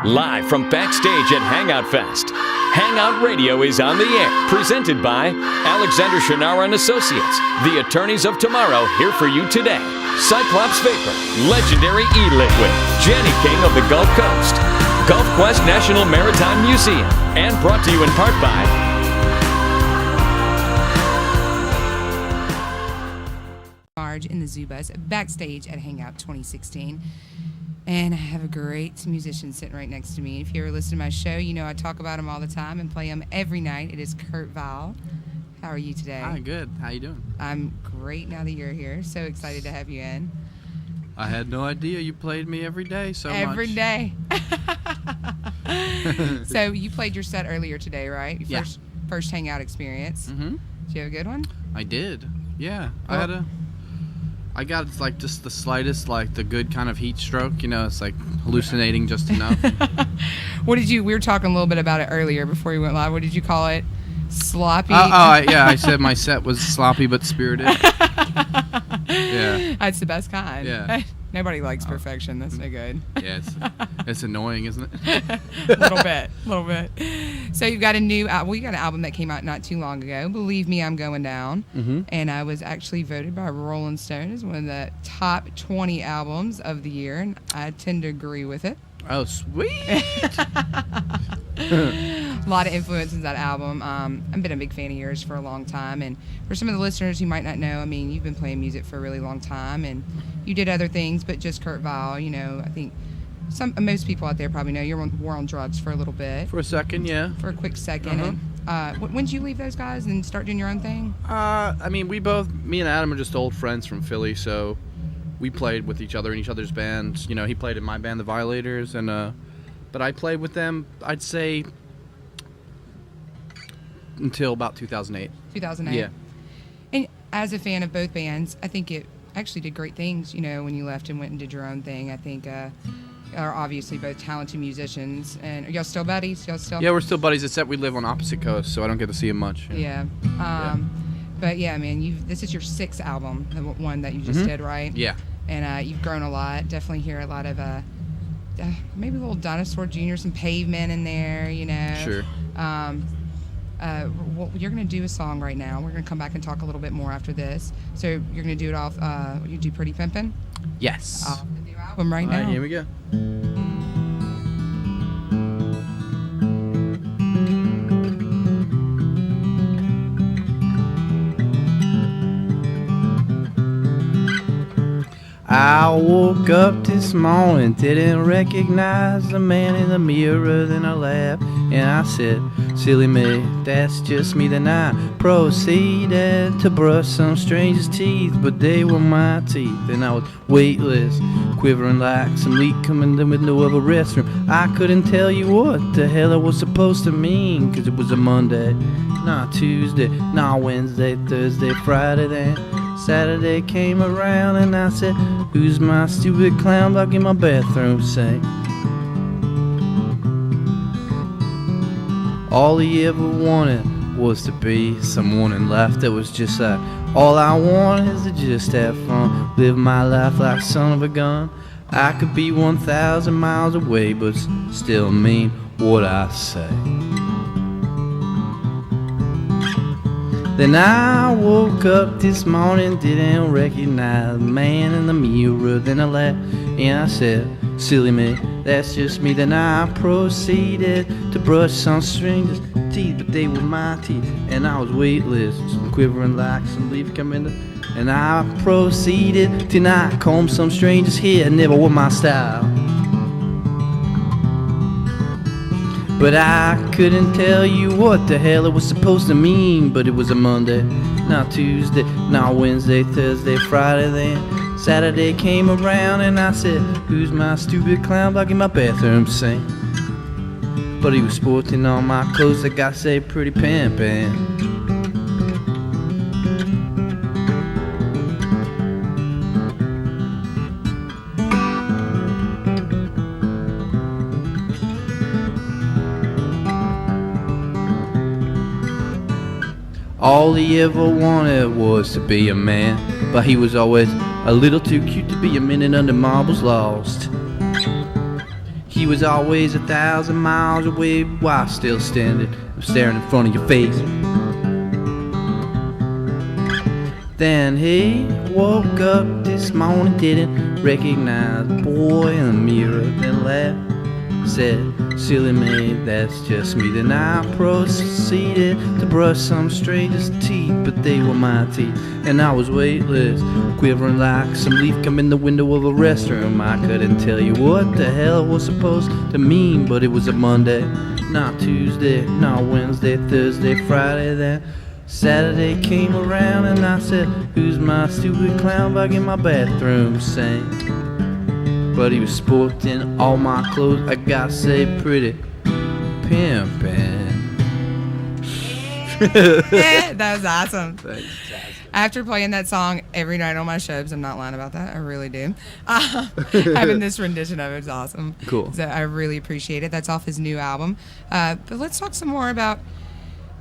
Live from backstage at Hangout Fest, Hangout Radio is on the air, presented by Alexander Shannara and Associates, the attorneys of tomorrow, here for you today. Cyclops Vapor, legendary e-liquid, Jenny King of the Gulf Coast, Gulf Quest National Maritime Museum, and brought to you in part by Marge in the Zoo Bus backstage at Hangout 2016. And I have a great musician sitting right next to me. If you ever listen to my show, you know I talk about him all the time and play him every night. It is Kurt Vile. How are you today? Hi, good. How you doing? I'm great now that you're here. So excited to have you in. I had no idea you played me every day so much. Every day. So you played your set earlier today, right? Your first Hangout experience. Mm-hmm. Did you have a good one? I did. Yeah. Well, I got like just the slightest, like the good kind of heat stroke. You know, it's like hallucinating just enough. We were talking a little bit about it earlier before we went live. What did you call it? Sloppy? I said my set was sloppy but spirited. Yeah. That's the best kind. Yeah. Nobody likes perfection. That's no good. Yeah, it's annoying, isn't it? A little bit. So you've got a new album. We got an album that came out not too long ago. Believe Me, I'm Going Down. Mm-hmm. And I was actually voted by Rolling Stone as one of the top 20 albums of the year, and I tend to agree with it. Oh, sweet. A lot of influence in that album. I've been a big fan of yours for a long time, and for some of the listeners who might not know, I mean, you've been playing music for a really long time, and you did other things, but just Kurt Vile, you know, I think most people out there probably know you were on drugs for a little bit. For a second, yeah. For a quick second. Uh-huh. And, when did you leave those guys and start doing your own thing? I mean, me and Adam are just old friends from Philly, so we played with each other in each other's bands. You know, he played in my band, The Violators, and but I played with them, I'd say, until about 2008. 2008. Yeah. And as a fan of both bands, I think it actually did great things, you know, when you left and went and did your own thing. I think are obviously both talented musicians. And are y'all still buddies? Yeah, we're still buddies, except we live on opposite coasts, so I don't get to see him much. Yeah. But yeah, man, this is your sixth album, the one that you just did, right? Yeah. And you've grown a lot. Definitely hear a lot of maybe a little Dinosaur Jr., some Pavement in there, you know. Sure. Well, you're going to do a song right now. We're going to come back and talk a little bit more after this. So you're going to do it off, you do Pretty Pimpin'? Yes. Off the new album right now. All right, here we go. I woke up this morning, didn't recognize the man in the mirror, then I laughed and I said, silly me, that's just me. Then I proceeded to brush some stranger's teeth, but they were my teeth, and I was weightless, quivering like some leak coming in the window of a restroom. I couldn't tell you what the hell it was supposed to mean, 'cause it was a Monday, not Tuesday, not Wednesday, Thursday, Friday, then Saturday came around and I said, who's my stupid clown block in my bathroom sink? All he ever wanted was to be someone in life that was just like, all I want is to just have fun, live my life like son of a gun. I could be 1,000 miles away, but still mean what I say. Then I woke up this morning, didn't recognize the man in the mirror. Then I laughed and I said, silly me, that's just me. Then I proceeded to brush some strangers' teeth, but they were my teeth, and I was weightless, quivering like some leaf coming. And I proceeded to not comb some stranger's hair, never was my style. But I couldn't tell you what the hell it was supposed to mean. But it was a Monday, not Tuesday, not Wednesday, Thursday, Friday, then Saturday came around and I said, who's my stupid clown blocking my bathroom sink? But he was sporting all my clothes, I gotta say, pretty pimpin'. All he ever wanted was to be a man, but he was always a little too cute to be a minute under marbles lost. He he was always 1,000 miles away while still standing, staring in front of your face. Then he woke up this morning, didn't recognize the boy in the mirror, then laughed, said, silly me, that's just me. Then I proceeded to brush some stranger's teeth, but they were my teeth, and I was weightless, quivering like some leaf come in the window of a restroom. I couldn't tell you what the hell it was supposed to mean, but it was a Monday, not Tuesday, not Wednesday, Thursday, Friday. Then Saturday came around and I said, who's my stupid clown back in my bathroom sing? But he was sporting all my clothes, I gotta say, pretty pimping. That was awesome. Thanks. After playing that song every night on my shows, I'm not lying about that, I really do. Having this rendition of it is awesome. Cool. So I really appreciate it. That's off his new album. But let's talk some more about,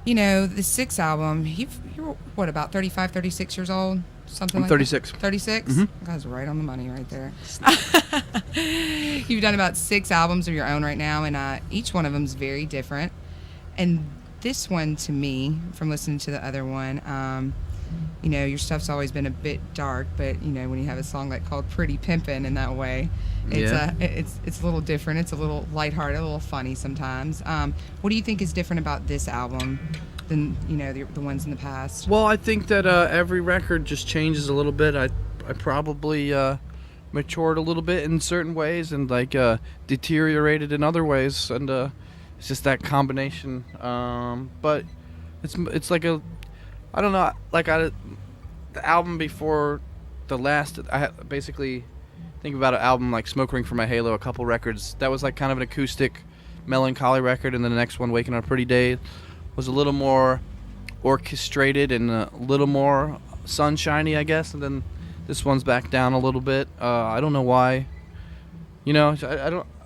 you know, the sixth album. You're what, about 35, 36 years old? Something I'm like 36. That? 36? Mm-hmm. That guy's right on the money right there. You've done about 6 albums of your own right now, and each one of them is very different. And this one, to me, from listening to the other one, you know, your stuff's always been a bit dark, but, you know, when you have a song like called Pretty Pimpin' in that way, it's a little different. It's a little lighthearted, a little funny sometimes. What do you think is different about this album than, you know, the ones in the past? Well, I think that every record just changes a little bit. I probably matured a little bit in certain ways and like deteriorated in other ways, and it's just that combination. But it's like I don't know, like the album before the last, I basically think about an album like Smoke Ring for My Halo, a couple records. That was like kind of an acoustic, melancholy record, and then the next one, Waking on a Pretty Day, was a little more orchestrated and a little more sunshiny, I guess. And then this one's back down a little bit. I don't know why. You know,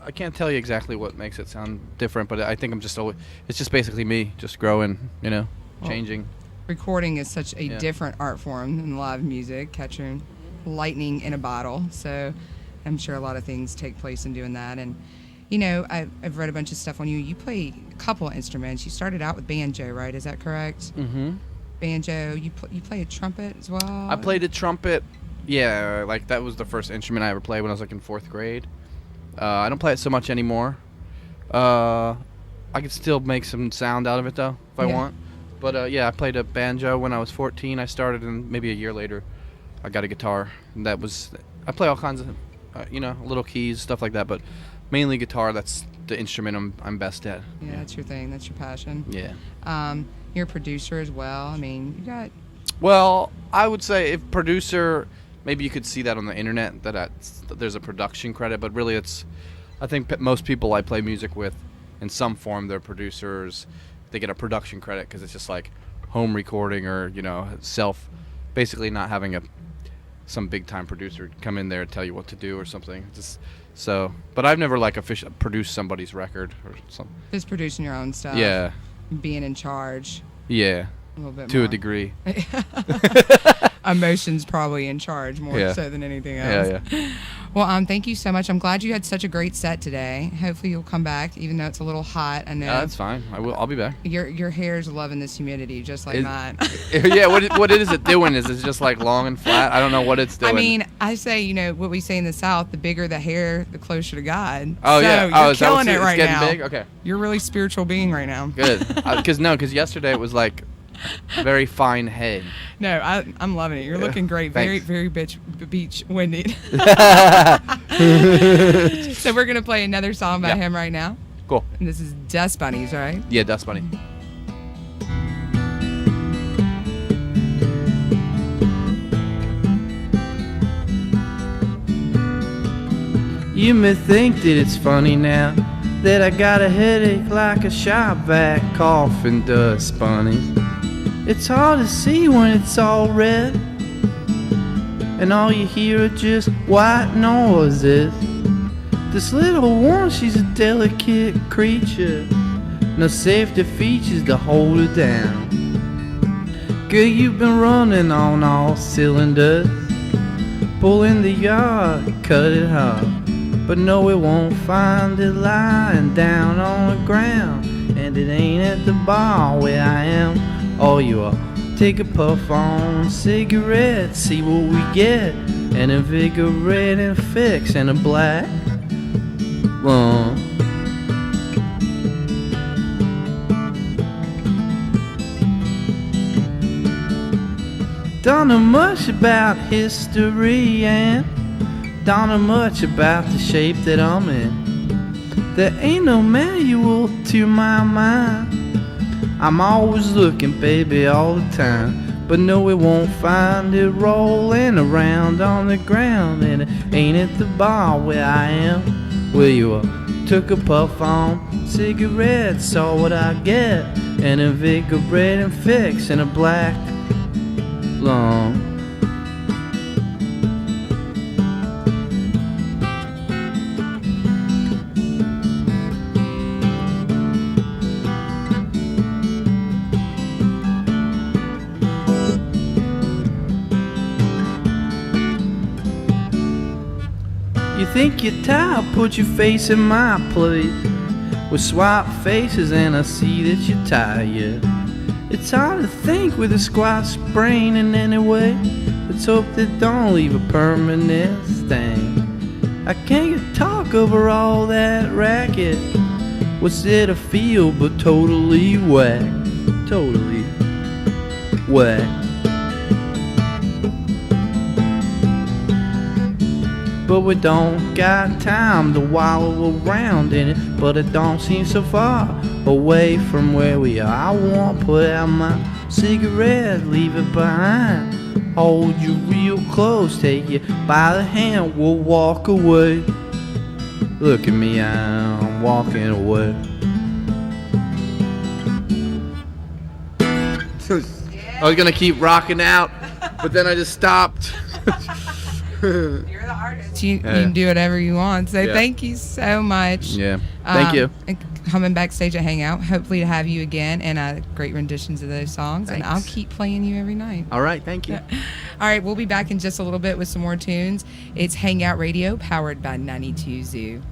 I can't tell you exactly what makes it sound different, but I think it's just basically me, just growing, you know, changing. Recording is such a different art form than live music, catching lightning in a bottle. So I'm sure a lot of things take place in doing that. And, you know, I've read a bunch of stuff on you. You play a couple instruments. You started out with banjo, right? Is that correct? Mm-hmm. Banjo. You play a trumpet as well? I played a trumpet. Yeah, like that was the first instrument I ever played when I was like in 4th grade. I don't play it so much anymore. I can still make some sound out of it though, if I want. But I played a banjo when I was 14. I started, and maybe a year later, I got a guitar. And I play all kinds of, you know, little keys, stuff like that. But mainly guitar. That's the instrument I'm best at. Yeah, that's your thing. That's your passion. Yeah. You're a producer as well. I mean, you got. Well, I would say if producer, maybe you could see that on the internet that there's a production credit, but really I think most people I play music with, in some form, they're producers. They get a production credit because it's just like home recording or, you know, basically not having some big time producer come in there and tell you what to do or something. But I've never like officially produced somebody's record or something. Just producing your own stuff. Yeah. Being in charge. Yeah. A little bit to more. a degree. Emotions probably in charge more so than anything else. Yeah. Well, thank you so much. I'm glad you had such a great set today. Hopefully you'll come back, even though it's a little hot. I know. That's fine. I'll be back. Your hair's loving this humidity, just like mine. Yeah. What is it doing? Is it just like long and flat? I don't know what it's doing. I mean, I say, you know, what we say in the South: the bigger the hair, the closer to God. Oh, so yeah. You're killing it right now. Big? Okay. You're a really spiritual being right now. Good. Because yesterday it was like very fine head. No, I'm loving it. You're looking great. Very, very beach windy. So we're going to play another song by him right now. Cool. And this is Dust Bunnies, right? Yeah, Dust Bunny. You may think that it's funny now that I got a headache like a shop vac, coughing dust bunnies. It's hard to see when it's all red, and all you hear are just white noises. This little one, she's a delicate creature, no safety features to hold her down. Girl, you've been running on all cylinders, pulling the yard, cut it hard. but no, it won't find it lying down on the ground. And it ain't at the bar where I am. Oh, you are. Take a puff on a cigarette, see what we get. An invigorating fix and a black lung. Don't know much about history and don't know much about the shape that I'm in. There ain't no manual to my mind. I'm always looking, baby, all the time. But no, it won't find it rolling around on the ground. And it ain't at the bar where I am. Where you are. Took a puff on cigarette, saw what I get. An invigorating fix and a black lung. You think you're tired, put your face in my place. We swap faces and I see that you're tired. It's hard to think with a squat brain in any way. Let's hope that don't leave a permanent stain. I can't get talk over all that racket. What's there to feel but totally whack? Totally whack. But we don't got time to wallow around in it. But it don't seem so far away from where we are. I won't put out my cigarette, leave it behind. Hold you real close, take you by the hand, we'll walk away. Look at me, I'm walking away. I was gonna keep rocking out, but then I just stopped. You're the artist. You can do whatever you want. So thank you so much. Yeah. Thank you. And coming backstage at Hangout. Hopefully to have you again and great renditions of those songs. Thanks. And I'll keep playing you every night. All right. Thank you. All right. We'll be back in just a little bit with some more tunes. It's Hangout Radio powered by 92 Zoo.